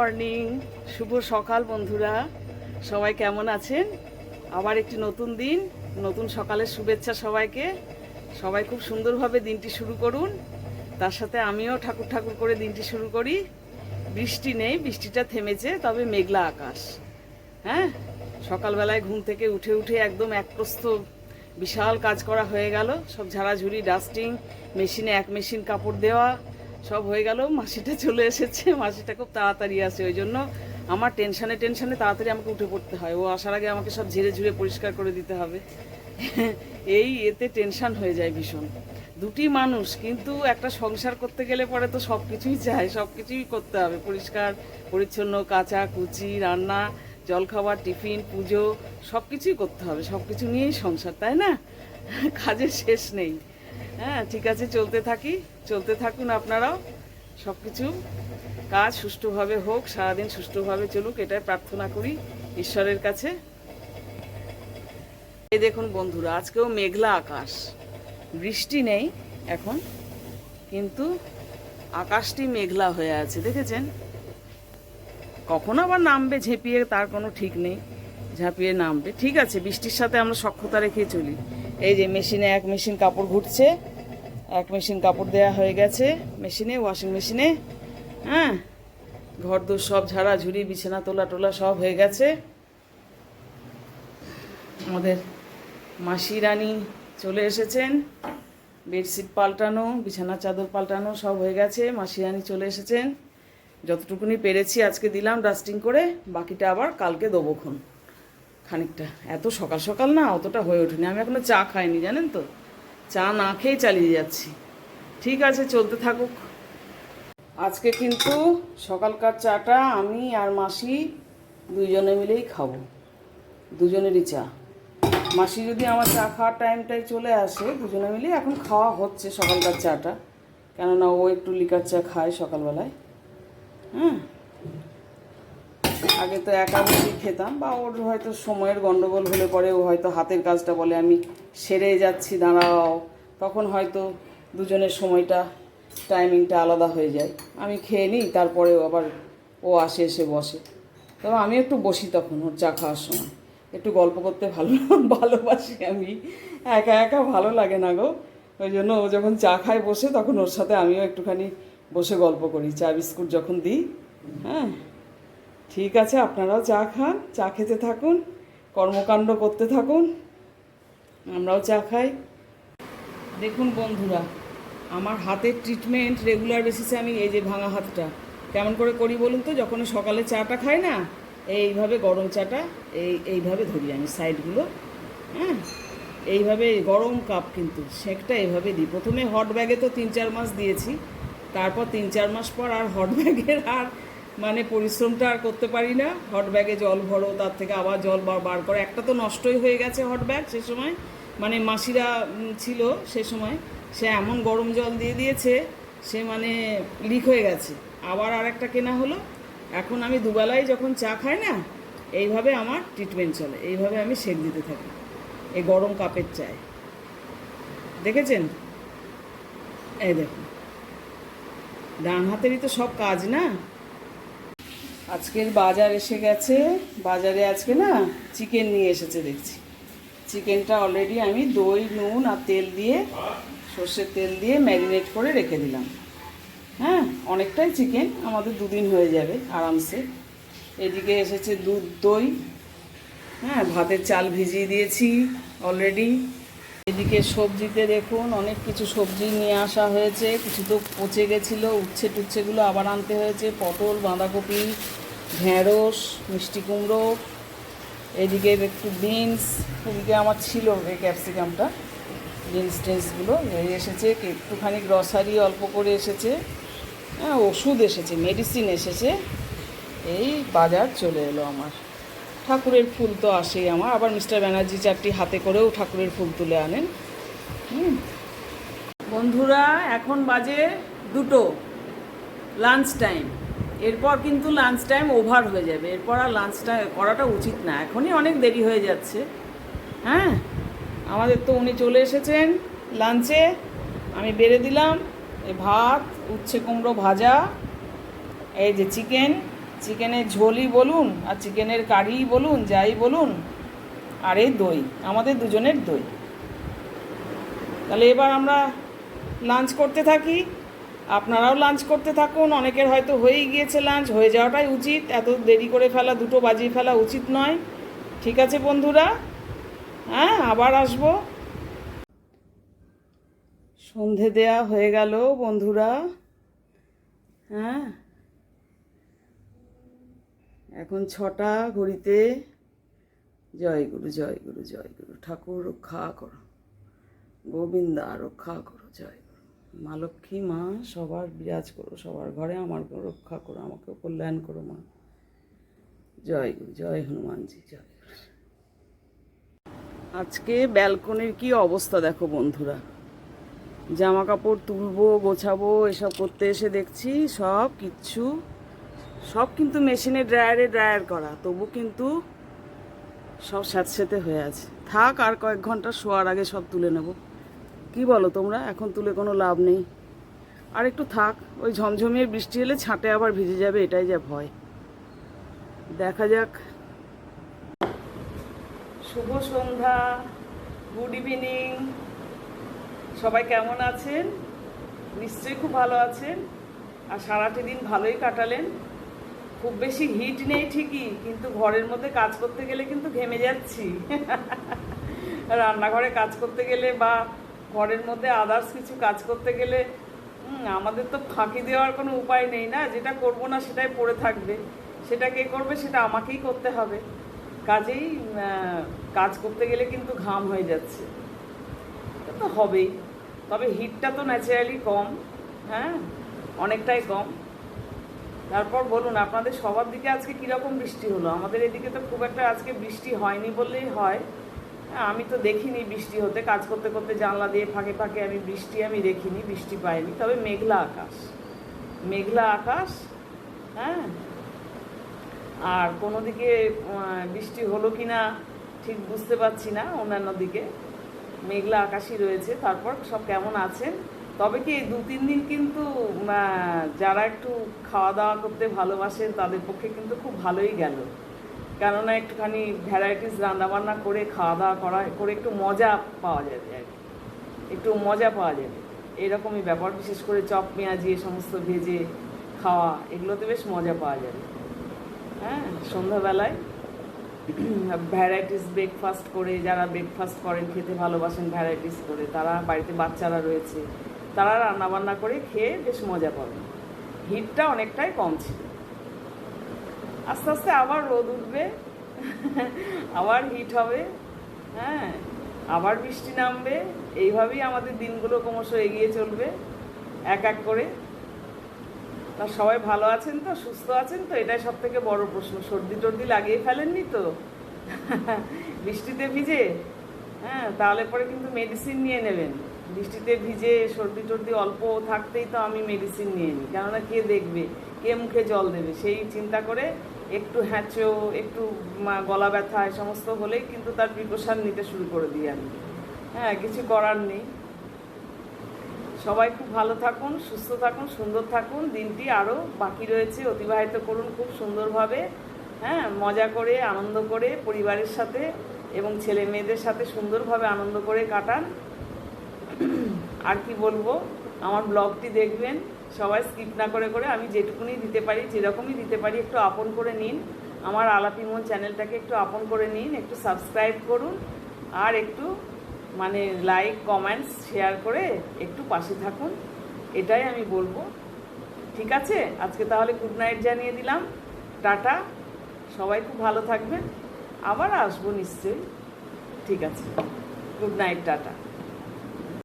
Morning, শুভ সকাল বন্ধুরা। সবাই কেমন আছেন? আবার একটি নতুন দিন, নতুন সকালের শুভেচ্ছা সবাইকে। সবাই খুব সুন্দরভাবে দিনটি শুরু করুন। তার সাথে আমিও ঠাকুর ঠাকুর করে দিনটি শুরু করি। বৃষ্টি নেই, বৃষ্টিটা থেমেছে, তবে মেঘলা আকাশ। হ্যাঁ, সকালবেলায় ঘুম থেকে উঠে উঠে একদম একপ্রস্থ বিশাল কাজ করা হয়ে গেল। সব ঝাড়াঝুড়ি, ডাস্টিং, মেশিনে এক মেশিন কাপড় দেওয়া সব হয়ে গেল। মাসিটা চলে এসেছে, মাসিটা খুব তাড়াতাড়ি আসে, ওই জন্য আমার টেনশানে তাড়াতাড়ি আমাকে উঠে পড়তে হয়। ও আসার আগে আমাকে সব ঝেড়ে ঝুড়ে পরিষ্কার করে দিতে হবে। এতে টেনশান হয়ে যায় ভীষণ। দুটি মানুষ, কিন্তু একটা সংসার করতে গেলে পরে তো সব কিছুই চাই, সব কিছুই করতে হবে। পরিষ্কার পরিচ্ছন্ন, কাচা কুচি, রান্না, জলখাবার, টিফিন, পুজো, সব কিছুই করতে হবে। সব কিছু নিয়েই সংসার, তাই না? কাজের শেষ নেই। হ্যাঁ, ঠিক আছে, চলতে থাকুন আপনারাও। সব কিছু কাজ সুষ্ঠুভাবে হোক, সারাদিন সুষ্ঠুভাবে চলুক, এটাই প্রার্থনা করি ঈশ্বরের কাছে। এই দেখুন বন্ধুরা, আজকেও মেঘলা আকাশ, বৃষ্টি নেই এখন, কিন্তু আকাশটি মেঘলা হয়ে আছে, দেখেছেন? কখন আবার নামবে ঝেঁপিয়ে, তার কোনো ঠিক নেই। ঝাঁপিয়ে নামবে, ঠিক আছে, বৃষ্টির সাথে আমরা সখ্যতা রেখে চলি। এই যে মেশিনে এক মেশিন কাপড় ঘুরছে, এক মেশিন কাপড় দেওয়া হয়ে গেছে মেশিনে, ওয়াশিং মেশিনে। হ্যাঁ, ঘর দোর সব ঝাড়াঝুড়ি, বিছানা তোলা টোলা সব হয়ে গেছে। আমাদের মাসি রানী চলে এসেছেন, বেডশিট পাল্টানো, বিছানার চাদর পাল্টানো সব হয়ে গেছে। মাসি রানী চলে এসেছেন। যতটুকুনি পেরেছি আজকে দিলাম ডাস্টিং করে, বাকিটা আবার কালকে দেবোক্ষণ খানিকটা। এত সকাল সকাল না অতটা হয়ে ওঠেনি। আমি এখনো চা খাইনি, জানেন তো, চা না খেয়ে চালিয়ে যাচ্ছি। ঠিক আছে, চলতে থাকুক। আজকে কিন্তু সকালকার চাটা আমি আর মাসি দুইজনে মিলেই খাবো, দুজনেরই চা। মাসি যদি আমার চা খাওয়ার টাইমটাই চলে আসে, দুজনে মিলেই এখন খাওয়া হচ্ছে সকালকার চাটা, কেননা ও একটু লিকার চা খায় সকালবেলায়। হ্যাঁ, আগে তো একা বসেই খেতাম, বা ওর হয়তো সময়ের গন্ডগোল হলে পরে ও হয়তো হাতের কাজটা বলে আমি সেরে যাচ্ছি, দাঁড়াও, তখন হয়তো দুজনের সময়টা, টাইমিংটা আলাদা হয়ে যায়। আমি খেয়ে নিই, তারপরেও আবার ও আসে, এসে বসে। তবে আমি একটু বসি তখন ওর চা খাওয়ার সময়, একটু গল্প করতে ভালোবাসি আমি। একা একা ভালো লাগে না গো, ওই জন্য ও যখন চা খায় বসে, তখন ওর সাথে আমিও একটুখানি বসে গল্প করি, চা বিস্কুট যখন দিই। হ্যাঁ, ঠিক আছে, আপনারাও চা খান, চা খেতে থাকুন, কর্মকাণ্ড করতে থাকুন, আমরাও চা খাই। দেখুন বন্ধুরা, আমার হাতের ট্রিটমেন্ট রেগুলার বেসিসে আমি এই যে ভাঙা হাতটা কেমন করে করি বলুন তো? যখন সকালে চাটা খাই না, এইভাবে গরম চাটা এইভাবে ধরি আমি সাইডগুলো। হ্যাঁ, এইভাবে গরম কাপ, কিন্তু সেঁকটা এইভাবে দিই। প্রথমে হট ব্যাগে তো 3-4 মাস দিয়েছি, তারপর 3-4 মাস পর আর হট ব্যাগের আর মানে পরিশ্রমটা আর করতে পারি না। হট ব্যাগে জল ভরো, তার থেকে আবার জল বার করো। একটা তো নষ্টই হয়ে গেছে হট ব্যাগ সে সময়, মানে মাসিরা ছিল সে সময়, সে এমন গরম জল দিয়ে দিয়েছে, সে মানে লিক হয়ে গেছে। আবার আরেকটা কেনা হলো। এখন আমি দুবেলায় যখন চা খাই না, এইভাবে আমার ট্রিটমেন্ট চলে, এইভাবে আমি সেঁক দিতে থাকি এই গরম কাপের চায়। দেখেছেন? এই দেখুন, ডান হাতেরই তো সব কাজ না। আজকের বাজার এসে গেছে, বাজারে আজকে না চিকেন নিয়ে এসেছে দেখছি। চিকেনটা অলরেডি আমি দই, নুন আর তেল দিয়ে, সর্ষের তেল দিয়ে ম্যারিনেট করে রেখে দিলাম। হ্যাঁ, অনেকটাই চিকেন, আমাদের 2 দিন হয়ে যাবে আরামসে। এদিকে এসেছে দুধ, দই। হ্যাঁ, ভাতের চাল ভিজিয়ে দিয়েছি অলরেডি। এদিকে সবজিতে দেখুন অনেক কিছু সবজি নিয়ে আসা হয়েছে, কিছু তো পচে গেছিলো, উচ্ছে আবার আনতে হয়েছে। পটল, বাঁধাকপি, ঢেঁড়স, মিষ্টি কুমড়ো, এদিকে একটু বিনস, এদিকে আমার ছিল এই ক্যাপসিকামটা, বিনস টেন্সগুলো এই এসেছে। একটুখানি গ্রসারি অল্প করে এসেছে। হ্যাঁ, ওষুধ এসেছে, মেডিসিন এসেছে। এই বাজার চলে এলো আমার। ঠাকুরের ফুল তো আসেই আমার, আবার মিস্টার ব্যানার্জি 4টি হাতে করেও ঠাকুরের ফুল তুলে আনেন। বন্ধুরা, এখন বাজে 2টো, লাঞ্চ টাইম। এরপর কিন্তু লাঞ্চ টাইম ওভার হয়ে যাবে, এরপর আর লাঞ্চটা করাটা উচিত না, এখনই অনেক দেরি হয়ে যাচ্ছে। হ্যাঁ, আমাদের তো উনি চলে এসেছেন লাঞ্চে। আমি বেড়ে দিলাম এই ভাত, উচ্ছে কুমড়ো ভাজা, এই যে চিকেন, চিকেনের ঝোলই বলুন আর চিকেনের কারিই বলুন, যাই বলুন, আর এই দই, আমাদের দুজনের দই। তাহলে এবার আমরা লাঞ্চ করতে থাকি, আপনারাও লাঞ্চ করতে থাকুন। অনেকের হয়তো হয়েই গিয়েছে লাঞ্চ, হয়ে যাওয়াটাই উচিত, এত দেরি করে ফেলা, 2টো বাজিয়ে ফেলা উচিত নয়। ঠিক আছে বন্ধুরা, হ্যাঁ আবার আসবো। সন্ধে দেয়া হয়ে গেল বন্ধুরা, হ্যাঁ এখন 6টা ঘড়িতে। জয় গুরু, জয় গুরু, জয় গুরু। ঠাকুর রক্ষা করো, গোবিন্দা রক্ষা করো, জয় গুরু। মা লক্ষ্মী, মা সবার বিরাজ করো, সবার ঘরে আমার রক্ষা করো, আমাকে কল্যাণ করো মা। জয় গুরু, জয় হনুমানজি, জয় গুরু। আজকে ব্যালকনির কি অবস্থা দেখো বন্ধুরা, জামা কাপড় তুলবো, গোছাবো, এসব করতে এসে দেখছি সব কিন্তু মেশিনে ড্রায়ার করা, তবু কিন্তু সব স্যাঁতসেঁতে হয়ে আছে। থাক, আর কয়েক ঘন্টা শোয়ার আগে সব তুলে নেব। কি বলো তোমরা? এখন তুলে কোনো লাভ নেই, আর একটু থাক। ওই ঝমঝমিয়ে বৃষ্টি এলে ছাঁটে আবার ভিজে যাবে, এটাই যা ভয়। দেখা যাক। শুভ সন্ধ্যা, গুড ইভিনিং। সবাই কেমন আছেন? নিশ্চয়ই খুব ভালো আছেন, আর সারাটি দিন ভালোই কাটালেন। খুব বেশি হিট নেই ঠিকই, কিন্তু ঘরের মধ্যে কাজ করতে গেলে কিন্তু ঘেমে যাচ্ছি। রান্নাঘরে কাজ করতে গেলে বা ঘরের মধ্যে আদার্স কিছু কাজ করতে গেলে আমাদের তো ফাঁকি দেওয়ার কোনো উপায় নেই না। যেটা করব না সেটাই পড়ে থাকবে, সেটা কে করবে? সেটা আমাকেই করতে হবে। কাজেই কাজ করতে গেলে কিন্তু ঘাম হয়ে যাচ্ছে, তো হবেই। তবে হিটটা তো ন্যাচারালি কম, হ্যাঁ অনেকটাই কম। তারপর বলুন, আপনাদের সবার দিকে আজকে কীরকম বৃষ্টি হলো? আমাদের এদিকে তো খুব একটা আজকে বৃষ্টি হয়নি বললেই হয়। আমি তো দেখিনি বৃষ্টি হতে, কাজ করতে করতে জানলা দিয়ে ফাঁকে ফাঁকে আমি দেখিনি, বৃষ্টি পাইনি। তবে মেঘলা আকাশ, হ্যাঁ। আর কোনো দিকে বৃষ্টি হলো কি না ঠিক বুঝতে পারছি না, অন্যান্য দিকে মেঘলা আকাশই রয়েছে। তারপর সব কেমন আছেন? তবে কি এই 2-3 দিন কিন্তু যারা একটু খাওয়া দাওয়া করতে ভালোবাসেন তাদের পক্ষে কিন্তু খুব ভালোই গেল। কেননা একটুখানি ভ্যারাইটিস রান্নাবান্না করে খাওয়া দাওয়া করে একটু মজা পাওয়া যাবে আর কি, একটু মজা পাওয়া যাবে। এরকমই ব্যাপার, বিশেষ করে চপ পেঁয়াজি এ সমস্ত ভেজে খাওয়া, এগুলোতে বেশ মজা পাওয়া যাবে। হ্যাঁ, সন্ধ্যাবেলায় ভ্যারাইটিস ব্রেকফাস্ট করে, যারা ব্রেকফাস্ট করেন, খেতে ভালোবাসেন ভ্যারাইটিস করে, তারা বাড়িতে বাচ্চারা রয়েছে, তারা রান্নাবান্না করে খেয়ে বেশ মজা পাবেন। হিটটা অনেকটাই কম ছিল। আস্তে আস্তে আবার রোদ উঠবে, আবার হিট হবে, হ্যাঁ আবার বৃষ্টি নামবে। এইভাবেই আমাদের দিনগুলো ক্রমশ এগিয়ে চলবে এক এক করে। তা সবাই ভালো আছেন তো, সুস্থ আছেন তো? এটাই সব থেকে বড় প্রশ্ন। সর্দি টর্দি লাগিয়ে ফেলেননি তো বৃষ্টিতে ভিজে? হ্যাঁ, তাহলে পরে কিন্তু মেডিসিন নিয়ে নেবেন। বৃষ্টিতে ভিজে সর্দি টর্দি অল্প থাকতেই তো আমি মেডিসিন নিয়ে নিই, কেননা কে দেখবে, কে মুখে জল দেবে, সেই চিন্তা করে একটু হ্যাঁচো, একটু গলা ব্যথা এ সমস্ত হলেই কিন্তু তার প্রিকশন নিতে শুরু করে দিই আমি। হ্যাঁ, কিছু করার নেই। সবাই খুব ভালো থাকুন, সুস্থ থাকুন, সুন্দর থাকুন। দিনটি আরও বাকি রয়েছে, অতিবাহিত করুন খুব সুন্দরভাবে, হ্যাঁ মজা করে, আনন্দ করে, পরিবারের সাথে এবং ছেলে মেয়েদের সাথে সুন্দরভাবে আনন্দ করে কাটান। আর কি বলবো, আমার ব্লগটি দেখবেন সবাই স্কিপ না করে করে। আমি যেটুকুনি দিতে পারি, যেরকমই দিতে পারি, একটু আপন করে নিন। আমার আলাপি মন চ্যানেলটাকে একটু আপন করে নিন, একটু সাবস্ক্রাইব করুন, আর একটু লাইক কমেন্টস শেয়ার করে একটু পাশে থাকুন, এটাই আমি বলবো। ঠিক আছে, আজকে তাহলে গুড নাইট জানিয়ে দিলাম, টাটা। সবাই খুব ভালো থাকবেন, আবার আসবো নিশ্চয়ই। ঠিক আছে, গুড নাইট, টাটা।